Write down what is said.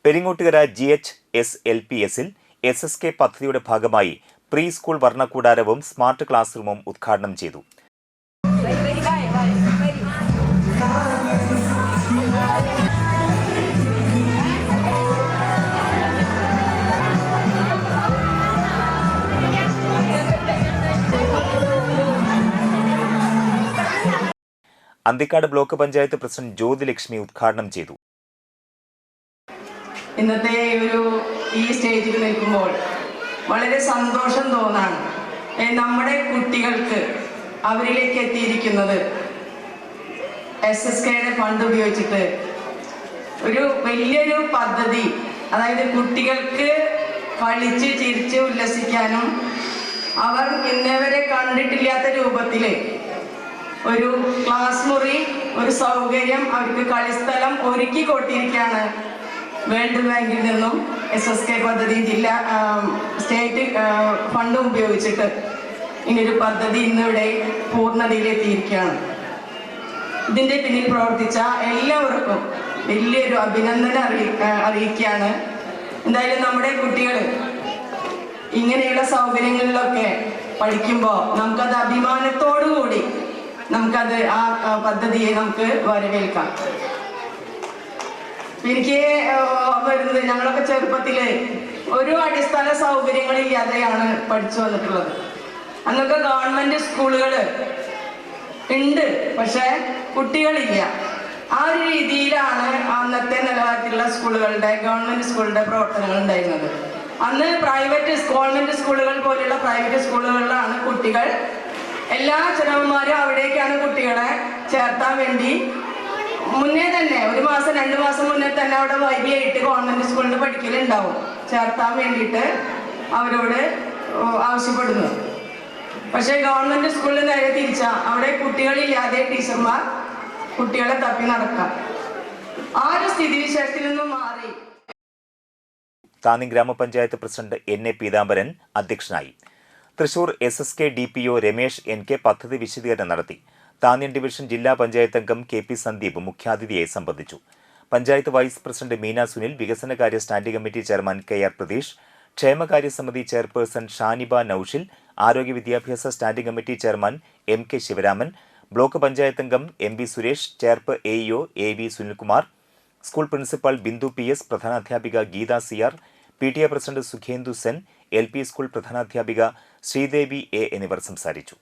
Peringottukara GHSLPSൽ SSK പദ്ധതിയുടെ ഭാഗമായി pre school വർണ്ണക്കൂടാരവും smart class റൂമും ഉദ്ഘാടനം ചെയ്തു. അന്തിക്കാട് ബ്ലോക്ക് പഞ്ചായത്ത് പ്രസിഡന്റ് ജ്യോതിലക്ഷ്മി ഉദ്ഘാടനം ചെയ്തു. ഇന്നത്തെ ഈ സ്റ്റേജിൽ നിൽക്കുമ്പോൾ വളരെ സന്തോഷം തോന്നാണ്. നമ്മുടെ കുട്ടികൾക്ക് അവരിലേക്ക് എത്തിയിരിക്കുന്നത് SSKയുടെ ഫണ്ട് ഉപയോഗിച്ചിട്ട് ഒരു വലിയൊരു പദ്ധതി, അതായത് കുട്ടികൾക്ക് കളിച്ച് ചിരിച്ച് ഉല്ലസിക്കാനും അവർ ഇന്നവരെ കണ്ടിട്ടില്ലാത്ത രൂപത്തിൽ ഒരു ക്ലാസ് മുറി, ഒരു സൗകര്യം, അവർക്ക് കളിസ്ഥലം ഒരുക്കി കൊടുത്തിരിക്കുകയാണ്. വേൾഡ് ബാങ്കിൽ നിന്നും SSK പദ്ധതി ജില്ലാ സ്റ്റേറ്റ് ഫണ്ടും ഉപയോഗിച്ചിട്ട് ഇങ്ങനൊരു പദ്ധതി ഇന്നിവിടെ പൂർണ്ണതയിലെത്തിയിരിക്കുകയാണ്. ഇതിൻ്റെ പിന്നിൽ പ്രവർത്തിച്ച എല്ലാവർക്കും വലിയൊരു അഭിനന്ദനം അറിയിക്കുകയാണ്. എന്തായാലും നമ്മുടെ കുട്ടികൾ ഇങ്ങനെയുള്ള സൗകര്യങ്ങളിലൊക്കെ പഠിക്കുമ്പോൾ നമുക്കത് അഭിമാനത്തോടു കൂടി നമുക്കത് ആ പദ്ധതിയെ നമുക്ക് വരവേൽക്കാം. എനിക്ക് വരുന്നത്, ഞങ്ങളൊക്കെ ചെറുപ്പത്തില് ഒരു അടിസ്ഥാന സൗകര്യങ്ങളില്ലാതെയാണ് പഠിച്ചു വന്നിട്ടുള്ളത്. അന്നൊക്കെ ഗവൺമെന്റ് സ്കൂളുകൾ ഉണ്ട്, പക്ഷെ കുട്ടികളില്ല. ആ ഒരു രീതിയിലാണ് അന്നത്തെ നിലവാരത്തിലുള്ള ഗവൺമെന്റ് സ്കൂളുടെ പ്രവർത്തനങ്ങൾ ഉണ്ടായിരുന്നത്. അന്ന് ഗവൺമെന്റ് സ്കൂളുകൾ പോലുള്ള പ്രൈവറ്റ് സ്കൂളുകളിലാണ് കുട്ടികൾ, എല്ലാ അച്ഛനമ്മമാരും അവിടേക്കാണ് കുട്ടികളെ ചേർത്താൻ വേണ്ടി മുന്നേ തന്നെ 1 മാസം 2 മാസം മുന്നേ തന്നെ അവിടെ വൈകിയായിട്ട് ഗവൺമെന്റ് സ്കൂളിൽ പഠിക്കലുണ്ടാവും. ചേർത്താൻ വേണ്ടിയിട്ട് അവരോട് ആവശ്യപ്പെടുന്നു. പക്ഷേ ഗവൺമെന്റ് സ്കൂളിൽ നേരെ തിരിച്ച, അവിടെ കുട്ടികളില്ലാതെ ടീച്ചർമാർ കുട്ടികളെ തപ്പി നടക്കാം. ആ ഒരു സ്ഥിതിവിശേഷത്തിൽ നിന്നും മാറി. താന്നി ഗ്രാമപഞ്ചായത്ത് പ്രസിഡന്റ് NA പീതാംബരൻ അധ്യക്ഷനായി. Thrissur SSK DPO Ramesh NK പദ്ധതി വിശദീകരണം നടത്തി. താന്നി ഡിവിഷൻ ജില്ലാ പഞ്ചായത്ത് അംഗം KP സന്ദീപ് മുഖ്യാതിഥിയായി സംബന്ധിച്ചു. പഞ്ചായത്ത് വൈസ് പ്രസിഡന്റ് മീന സുനിൽ, വികസനകാര്യ standing committee chairman KR Pratheesh, ക്ഷേമകാര്യ സമിതി ചെയർപേഴ്സൺ ഷാനിബ നൌഷിൽ, ആരോഗ്യ വിദ്യാഭ്യാസ standing committee chairman MK Sivaraman, block panchayat അംഗം MB സുരേഷ്, ചെയർപ് AEO AV Sunilkumar, school principal Bindu PS, പ്രധാനാധ്യാപിക Geetha CR, PTA president Sukhendu Sen, LP school പ്രധാനാധ്യാപിക ശ്രീദേവി A എന്നിവർ സംസാരിച്ചു.